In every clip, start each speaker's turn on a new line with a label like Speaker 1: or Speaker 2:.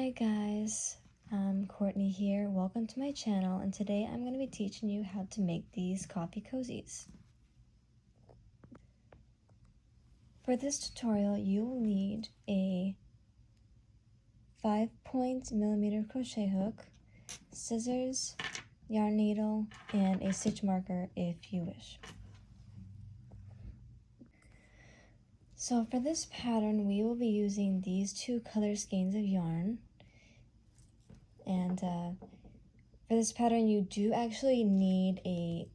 Speaker 1: Hi guys, I'm Courtney here. Welcome to my channel, and today I'm going to be teaching you how to make these coffee cozies. For this tutorial, you will need a 5-point crochet hook, scissors, yarn needle, and a stitch marker if you wish. So for this pattern, we will be using these two color skeins of yarn. And for this pattern, you do actually need a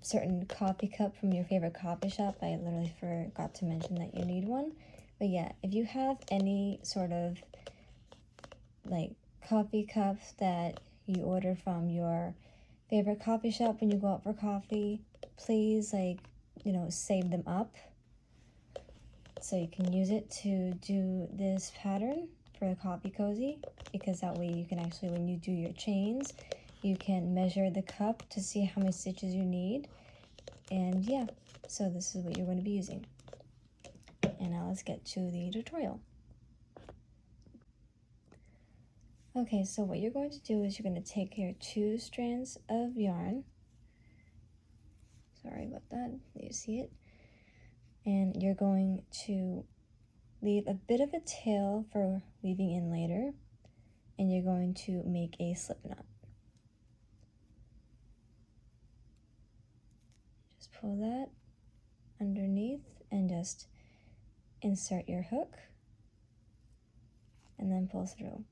Speaker 1: certain coffee cup from your favorite coffee shop. I literally forgot to mention that you need one. But yeah, if you have any sort of like coffee cups that you order from your favorite coffee shop when you go out for coffee, please save them up so you can use it to do this pattern for a coffee cozy, because that way you can actually, when you do your chains, you can measure the cup to see how many stitches you need. And yeah, so this is what you're going to be using. And now let's get to the tutorial. Okay, so what you're going to do is you're going to take your 2 strands of yarn. Sorry about that, you see it. And you're going to leave a bit of a tail for weaving in later. And you're going to make a slip knot. Just pull that underneath and just insert your hook and then pull through.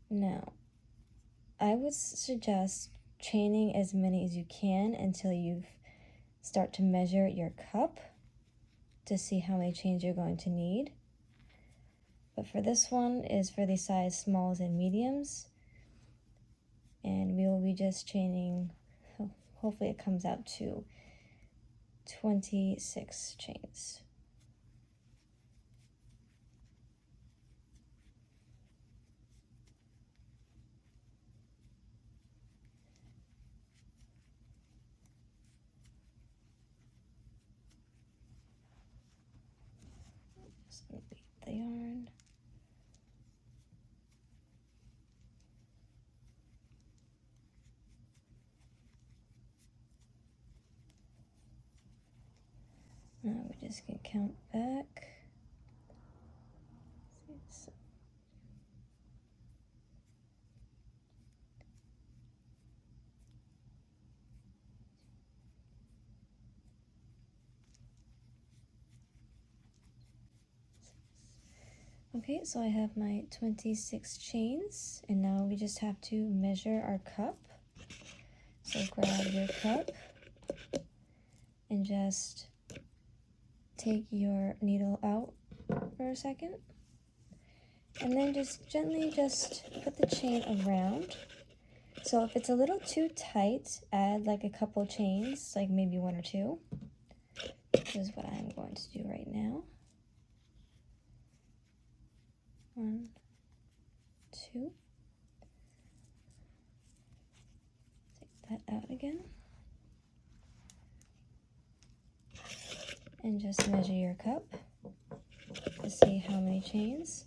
Speaker 1: Now, I would suggest chaining as many as you can until you start to measure your cup to see how many chains you're going to need. But for this one is for the size smalls and mediums, and we will be just chaining, hopefully it comes out to 26 chains. Just gonna beat the yarn. Now we just can count back. Okay, so I have my 26 chains, and now we just have to measure our cup. So grab your cup and just take your needle out for a second, and then just gently put the chain around. So if it's a little too tight, add like a couple chains, like maybe 1 or 2. This is what I'm going to do right now. 1, 2. Take that out again. And just measure your cup to see how many chains.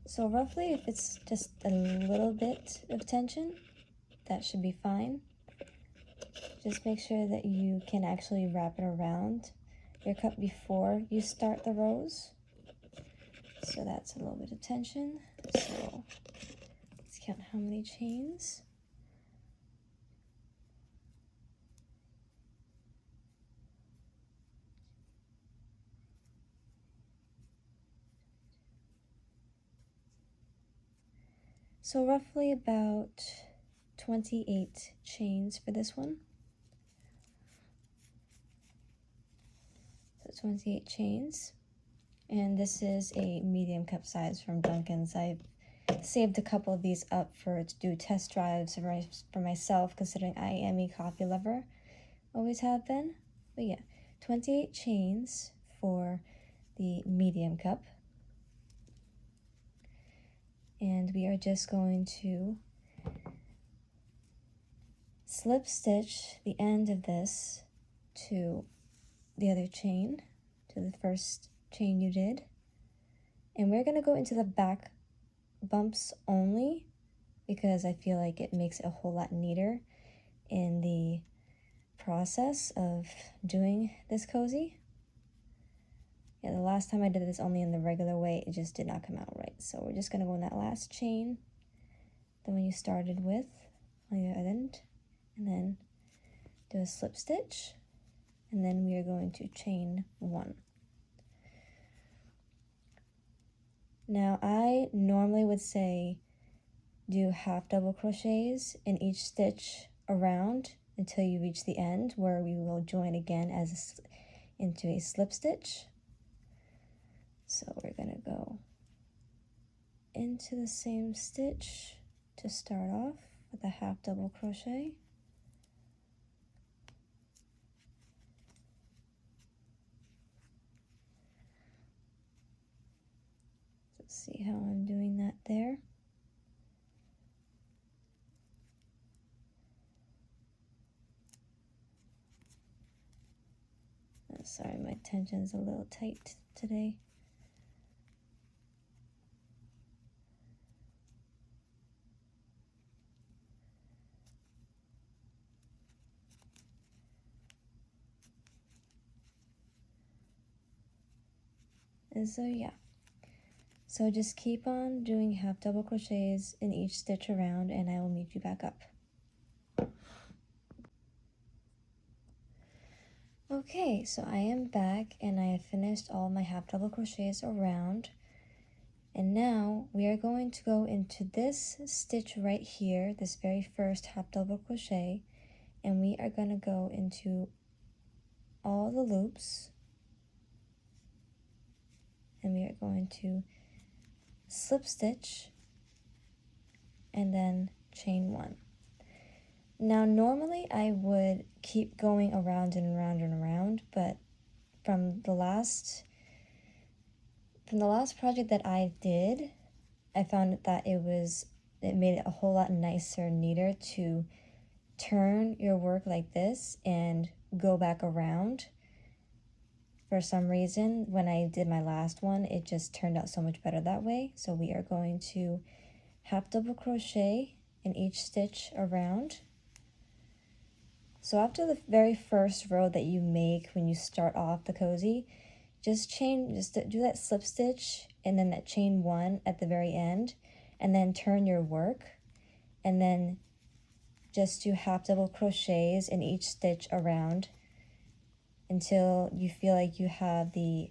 Speaker 1: So roughly, if it's just a little bit of tension, that should be fine. Just make sure that you can actually wrap it around your cup before you start the rows. So that's a little bit of tension. So let's count how many chains. So roughly about 28 chains for this one. So 28 chains. And this is a medium cup size from Dunkin's. I've saved a couple of these up to do test drives for myself, considering I am a coffee lover. Always have been. But yeah, 28 chains for the medium cup. And we are just going to slip stitch the end of this to the other chain, to the first chain you did, And we're going to go into the back bumps only because I feel like it makes it a whole lot neater in the process of doing this cozy. Yeah, the last time I did this only in the regular way, it just did not come out right. So we're just going to go in that last chain, the one you started with on the other end, and then do a slip stitch, and then we are going to chain 1. Now I normally would say do half double crochets in each stitch around until you reach the end, where we will join again as into a slip stitch. So we're going to go into the same stitch to start off with a half double crochet. Let's see how I'm doing that there. Oh, sorry, my tension's a little tight today. And so yeah, so just keep on doing half double crochets in each stitch around, and I will meet you back up. Okay, so I am back and I have finished all my half double crochets around, and now we are going to go into this stitch right here, this very first half double crochet, and we are going to go into all the loops, and we are going to slip stitch and then chain 1. Now normally I would keep going around and around and around, but from the last project that I did, I found that it made it a whole lot nicer and neater to turn your work like this and go back around. For some reason, when I did my last one, it just turned out so much better that way. So we are going to half double crochet in each stitch around. So after the very first row that you make when you start off the cozy, just do that slip stitch and then that chain 1 at the very end, and then turn your work, and then just do half double crochets in each stitch around until you feel like you have the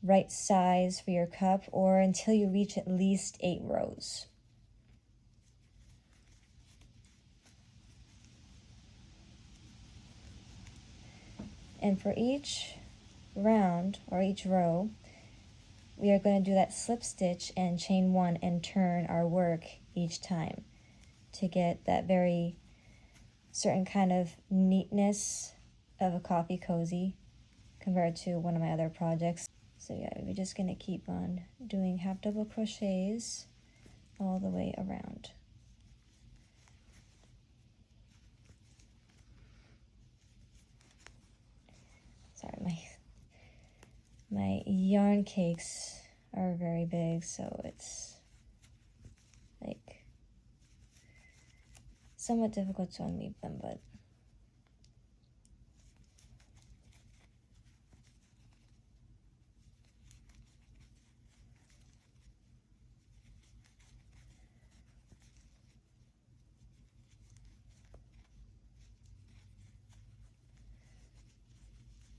Speaker 1: right size for your cup, or until you reach at least 8 rows. And for each round or each row, we are going to do that slip stitch and chain 1 and turn our work each time to get that very certain kind of neatness of a coffee cozy compared to one of my other projects. So yeah, we're just going to keep on doing half double crochets all the way around. Sorry, my yarn cakes are very big, so it's like somewhat difficult to unweave them, but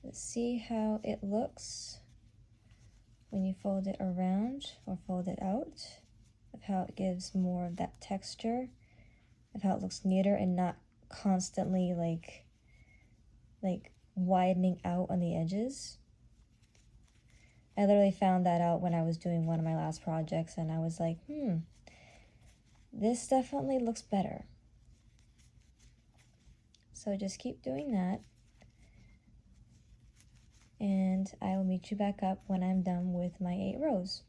Speaker 1: let's see how it looks when you fold it around or fold it out, of how it gives more of that texture, of how it looks neater and not constantly like widening out on the edges. I literally found that out when I was doing one of my last projects, and I was like, this definitely looks better. So just keep doing that, and I will meet you back up when I'm done with my 8 rows.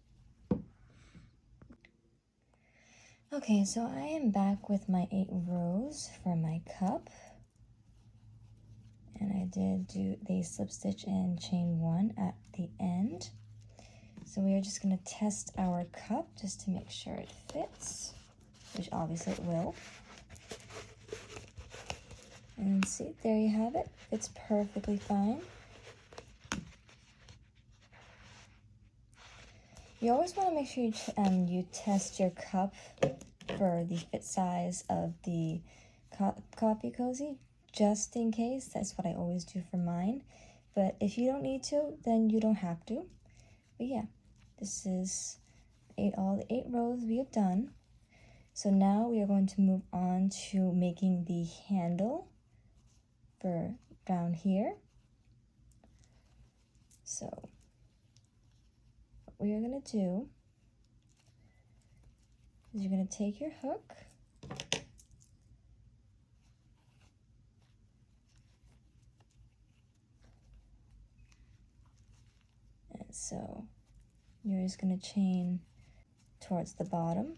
Speaker 1: Okay, so I am back with my 8 rows for my cup, and I did do the slip stitch and chain 1 at the end. So we are just going to test our cup just to make sure it fits, which obviously it will. And see, there you have it. Fits perfectly fine. You always want to make sure you test your cup for the fit size of the coffee cozy, just in case. That's what I always do for mine. But if you don't need to, then you don't have to. But yeah, this is all the 8 rows we have done. So now we are going to move on to making the handle for down here. So what we are going to do is you're going to take your hook, and so you're just going to chain towards the bottom.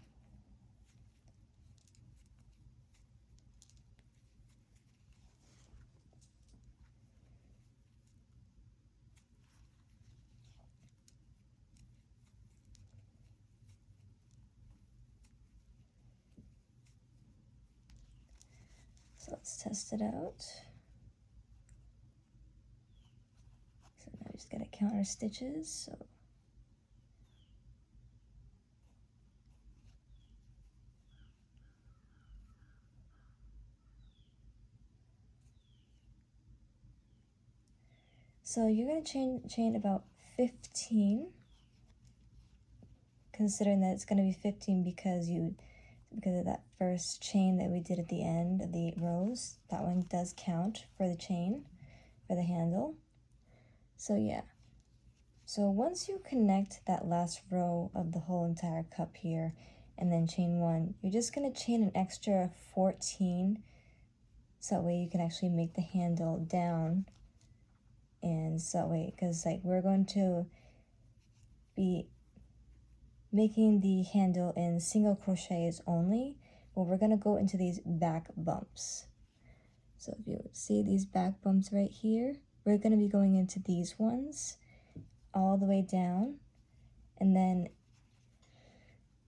Speaker 1: So let's test it out. So now we just gotta count our stitches. So you're gonna chain about 15, considering that it's gonna be 15 because of that first chain that we did at the end of the 8 rows. That one does count for the chain, for the handle. So yeah. So once you connect that last row of the whole entire cup here and then chain 1, you're just going to chain an extra 14 so that way you can actually make the handle down. And so that way, because like we're going to be making the handle in single crochets only, but we're going to go into these back bumps. So if you see these back bumps right here, we're going to be going into these ones all the way down, and then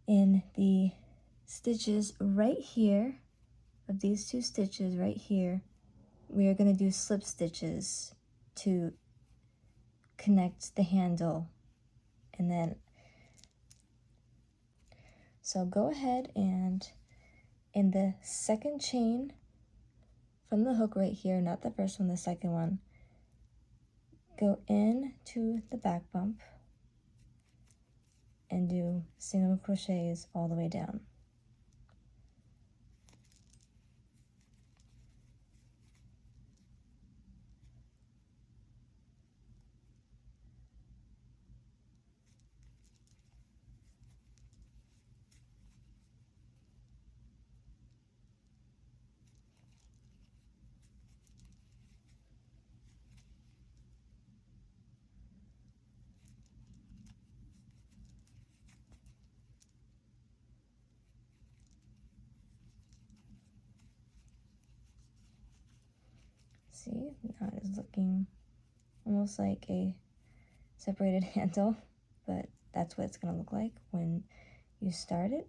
Speaker 1: in the stitches right here of these 2 stitches right here, we are going to do slip stitches to connect the handle. And then so go ahead and in the second chain from the hook right here, not the first one, the second one, go into the back bump and do single crochets all the way down. See, now it is looking almost like a separated handle, but that's what it's going to look like when you start it.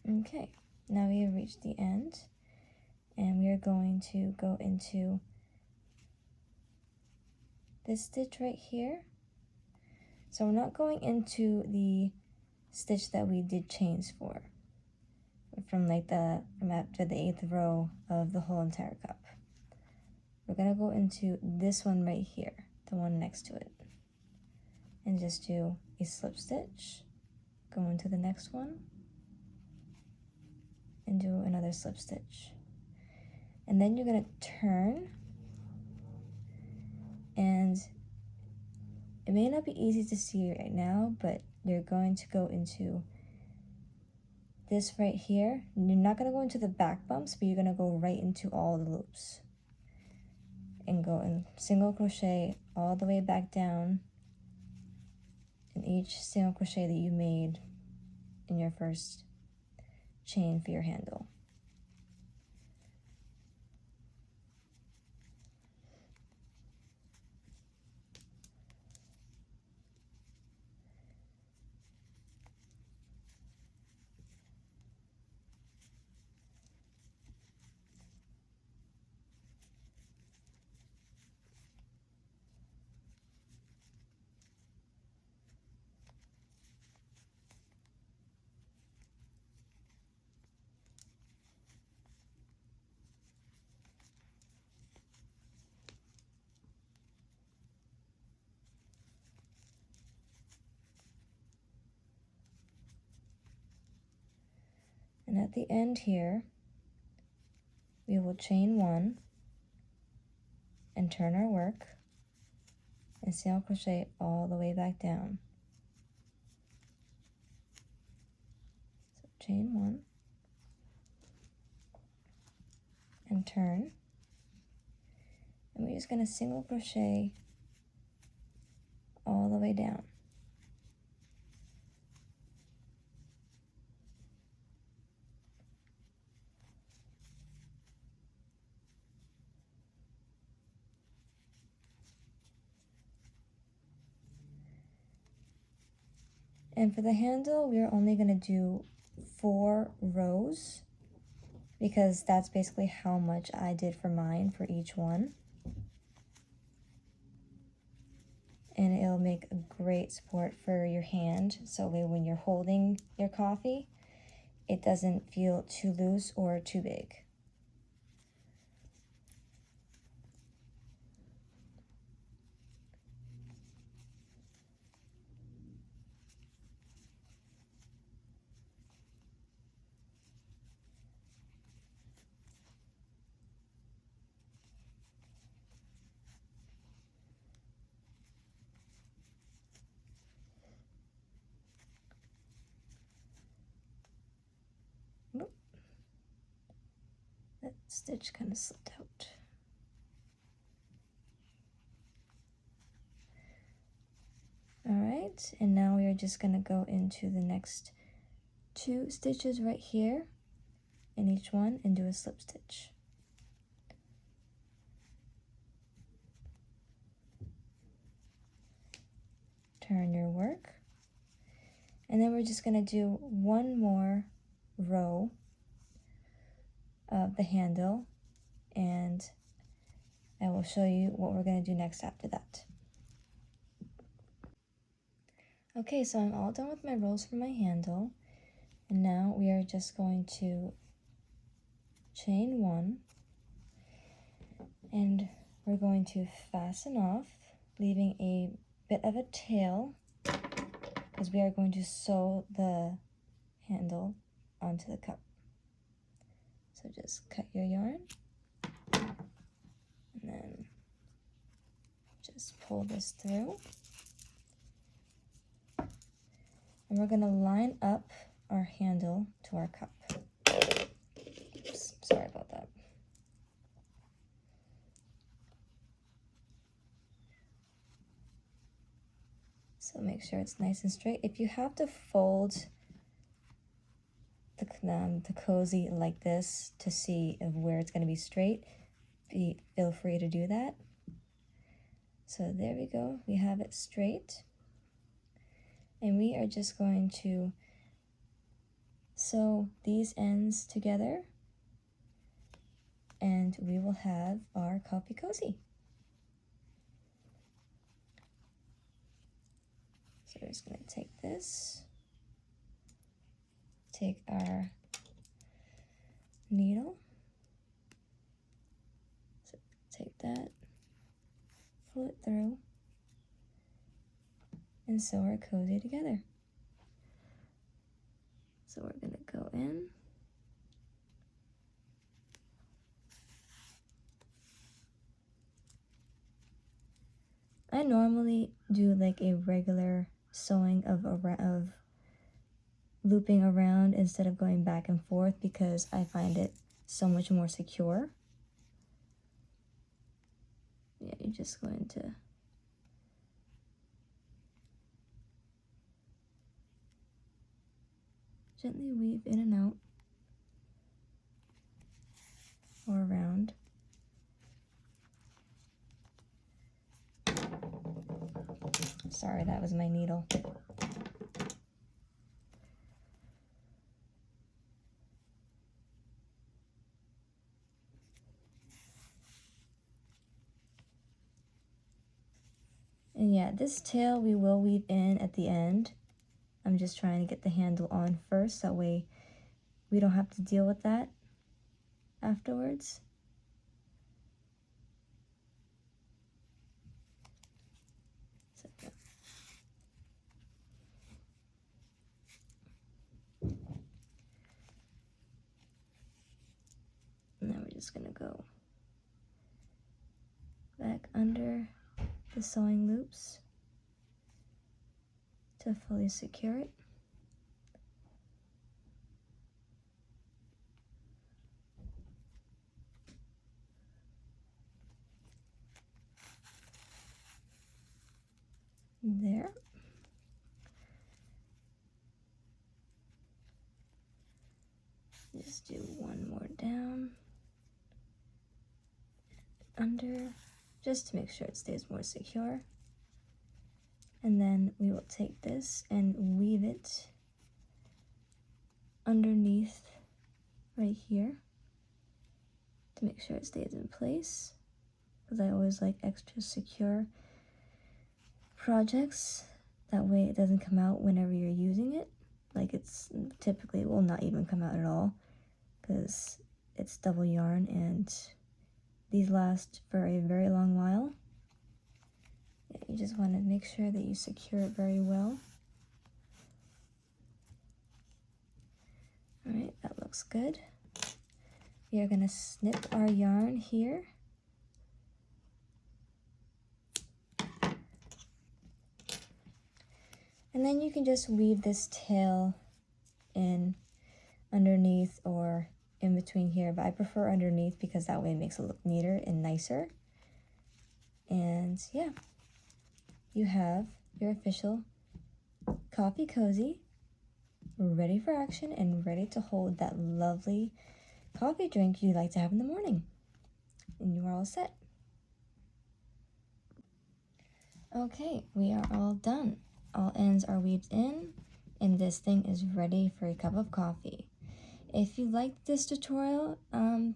Speaker 1: Okay, now we have reached the end, and we are going to go into this stitch right here. So we're not going into the stitch that we did chains for. from after the 8th row of the whole entire cup. We're gonna go into this one right here, the one next to it, and just do a slip stitch, go into the next one, and do another slip stitch. And then you're gonna turn, and it may not be easy to see right now, but you're going to go into this right here. You're not gonna go into the back bumps, but you're gonna go right into all the loops. And go and single crochet all the way back down in each single crochet that you made in your first chain for your handle. And at the end here, we will chain 1 and turn our work and single crochet all the way back down. So chain 1 and turn, and we're just going to single crochet all the way down. And for the handle, we're only going to do 4 rows because that's basically how much I did for mine for each one. And it'll make a great support for your hand, so when you're holding your coffee, it doesn't feel too loose or too big. Oop. That stitch kind of slipped out. Alright, and now we are just going to go into the next 2 stitches right here in each one and do a slip stitch. Turn your work, and then we're just going to do 1 more row of the handle, and I will show you what we're going to do next after that. Okay, so I'm all done with my rows for my handle, and now we are just going to chain 1, and we're going to fasten off, leaving a bit of a tail because we are going to sew the handle onto the cup. So just cut your yarn and then just pull this through. And we're going to line up our handle to our cup. Oops, sorry about that. So make sure it's nice and straight. If you have to fold the cozy like this to see where it's going to be straight, feel free to do that. So there we go. We have it straight. And we are just going to sew these ends together, and we will have our coffee cozy. So we're just going to take this, take our needle. So take that, pull it through, and sew our cozy together. So we're gonna go in. I normally do like a regular sewing of looping around instead of going back and forth because I find it so much more secure. Yeah, you're just going to gently weave in and out or around. Sorry, that was my needle. And yeah, this tail we will weave in at the end. I'm just trying to get the handle on first, that way we don't have to deal with that afterwards. So, and then we're just gonna go back under the sewing loops to fully secure it. There. Just do one more down, under, just to make sure it stays more secure. And then we will take this and weave it underneath right here to make sure it stays in place, because I always like extra secure projects. That way it doesn't come out whenever you're using it. Like it's typically will not even come out at all because it's double yarn and these last for a very long while. Yeah, you just want to make sure that you secure it very well. Alright, that looks good. We are going to snip our yarn here. And then you can just weave this tail in underneath or in between here, but I prefer underneath because that way it makes it look neater and nicer. And yeah, you have your official coffee cozy ready for action and ready to hold that lovely coffee drink you like to have in the morning. And you are all set. Okay, we are all done. All ends are weaved in, and this thing is ready for a cup of coffee. If you liked this tutorial,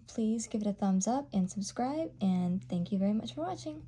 Speaker 1: please give it a thumbs up and subscribe, and thank you very much for watching.